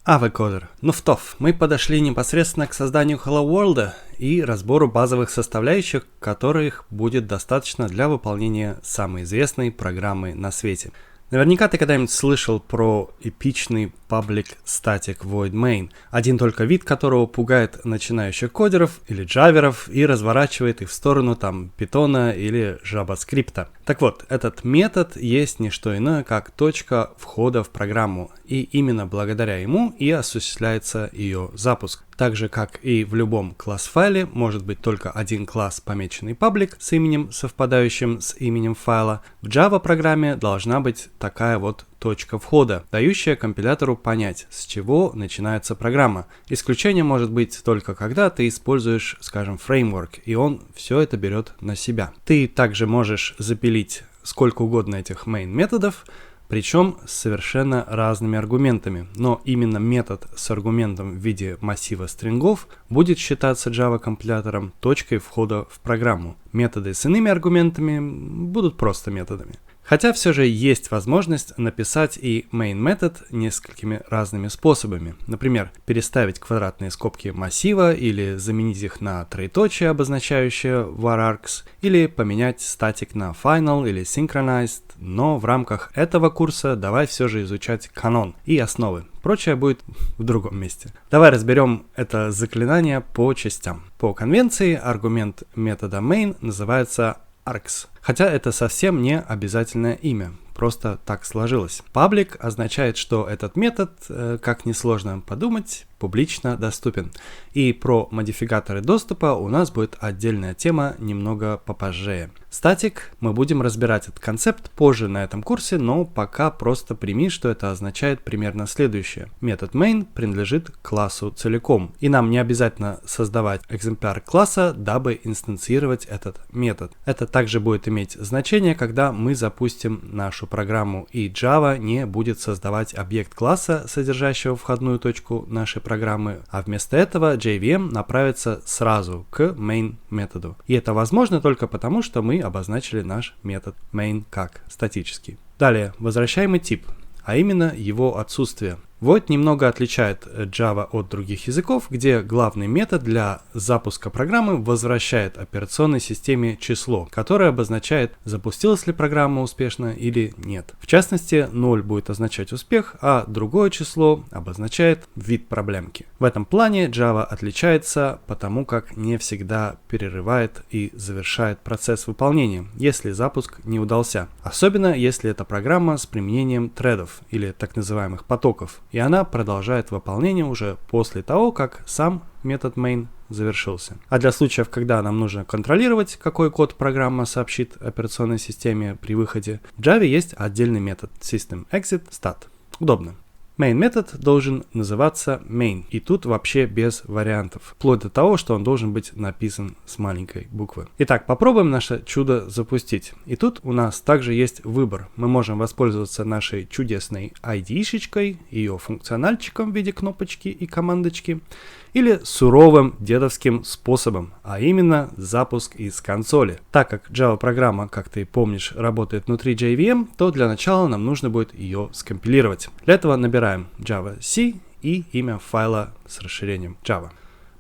Авокодер. Ну мы подошли непосредственно к созданию Hello World и разбору базовых составляющих, которых будет достаточно для выполнения самой известной программы на свете. Наверняка ты когда-нибудь слышал про эпичный Public Static Void Main, один только вид которого пугает начинающих кодеров или джаверов и разворачивает их в сторону питона или JavaScript. Так вот, этот метод есть не что иное, как точка входа в программу, и именно благодаря ему и осуществляется ее запуск. Так же, как и в любом класс-файле, может быть только один класс, помеченный public, с именем, совпадающим с именем файла, в Java-программе должна быть такая вот точка входа, дающая компилятору понять, с чего начинается программа. Исключение может быть только когда ты используешь, скажем, фреймворк, и он все это берет на себя. Ты также можешь запилить сколько угодно этих main методов, причем с совершенно разными аргументами, но именно метод с аргументом в виде массива стрингов будет считаться Java компилятором точкой входа в программу. Методы с иными аргументами будут просто методами. Хотя все же есть возможность написать и main метод несколькими разными способами. Например, переставить квадратные скобки массива или заменить их на троеточие, обозначающее var-args, или поменять static на final или synchronized, но в рамках этого курса давай все же изучать канон и основы. Прочее будет в другом месте. Давай разберем это заклинание по частям. По конвенции аргумент метода main называется args. Хотя это совсем не обязательное имя, просто так сложилось. Public означает, что этот метод, как несложно подумать, публично доступен. И про модификаторы доступа у нас будет отдельная тема немного попозже. Static мы будем разбирать этот концепт позже на этом курсе, но пока просто прими, что это означает примерно следующее. Метод main принадлежит классу целиком, и нам не обязательно создавать экземпляр класса, дабы инстанцировать этот метод. Это также будет иметь значение, когда мы запустим нашу программу, и Java не будет создавать объект класса, содержащего входную точку нашей программы, а вместо этого JVM направится сразу к main методу. И это возможно только потому, что мы обозначили наш метод main как статический. Далее, возвращаемый тип, а именно его отсутствие. Void немного отличает Java от других языков, где главный метод для запуска программы возвращает операционной системе число, которое обозначает, запустилась ли программа успешно или нет. В частности, 0 будет означать успех, а другое число обозначает вид проблемки. В этом плане Java отличается, потому как не всегда перерывает и завершает процесс выполнения, если запуск не удался. Особенно, если это программа с применением тредов или так называемых потоков. И она продолжает выполнение уже после того, как сам метод main завершился. А для случаев, когда нам нужно контролировать, какой код программа сообщит операционной системе при выходе, в Java есть отдельный метод system_exit_stat. Удобно. Main метод должен называться main, и тут вообще без вариантов, вплоть до того, что он должен быть написан с маленькой буквы. Итак, попробуем наше чудо запустить. И тут у нас также есть выбор. Мы можем воспользоваться нашей чудесной ID-шечкой, ее функциональчиком в виде кнопочки и командочки, или суровым дедовским способом, а именно запуск из консоли. Так как Java-программа, как ты помнишь, работает внутри JVM, то для начала нам нужно будет ее скомпилировать. Для этого набираем java-c и имя файла с расширением Java.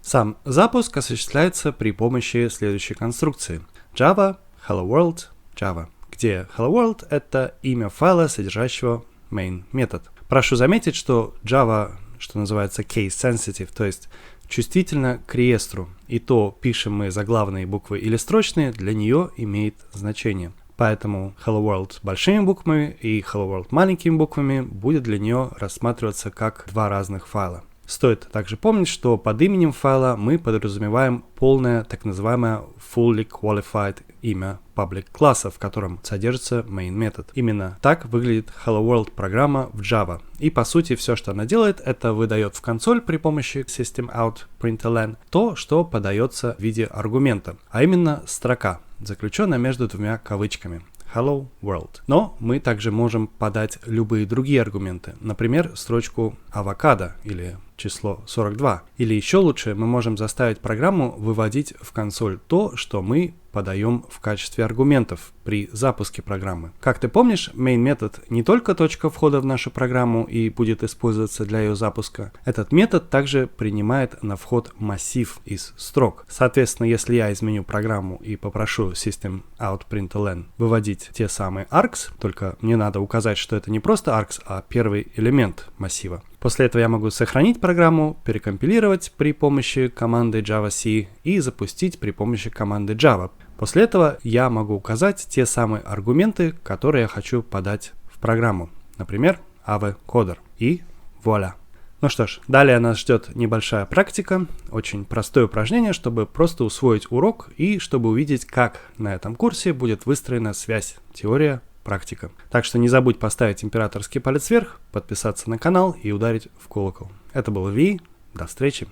Сам запуск осуществляется при помощи следующей конструкции. Java hello world Java, где hello world это имя файла, содержащего main метод. Прошу заметить, что Java, что называется case sensitive, то есть чувствительно к реестру, и то, пишем мы заглавные буквы или строчные, для нее имеет значение. Поэтому Hello World большими буквами и Hello World маленькими буквами будет для нее рассматриваться как два разных файла. Стоит также помнить, что под именем файла мы подразумеваем полное так называемое fully qualified имя public класса, в котором содержится main метод. Именно так выглядит Hello World программа в Java. И по сути все, что она делает, это выдает в консоль при помощи systemout.println то, что подается в виде аргумента, а именно строка, заключенная между двумя кавычками. Hello World. Но мы также можем подать любые другие аргументы, например, строчку авокадо или число 42. Или еще лучше, мы можем заставить программу выводить в консоль то, что мы подаем в качестве аргументов при запуске программы. Как ты помнишь, main метод не только точка входа в нашу программу и будет использоваться для ее запуска. Этот метод также принимает на вход массив из строк. Соответственно, если я изменю программу и попрошу system.out.println выводить те самые args, только мне надо указать, что это не просто args, а первый элемент массива. После этого я могу сохранить программу, перекомпилировать при помощи команды javac и запустить при помощи команды java. После этого я могу указать те самые аргументы, которые я хочу подать в программу. Например, avcoder. И вуаля. Ну что ж, далее нас ждет небольшая практика, очень простое упражнение, чтобы просто усвоить урок и чтобы увидеть, как на этом курсе будет выстроена связь теория-практика. Так что не забудь поставить императорский палец вверх, подписаться на канал и ударить в колокол. Это был Ви, до встречи!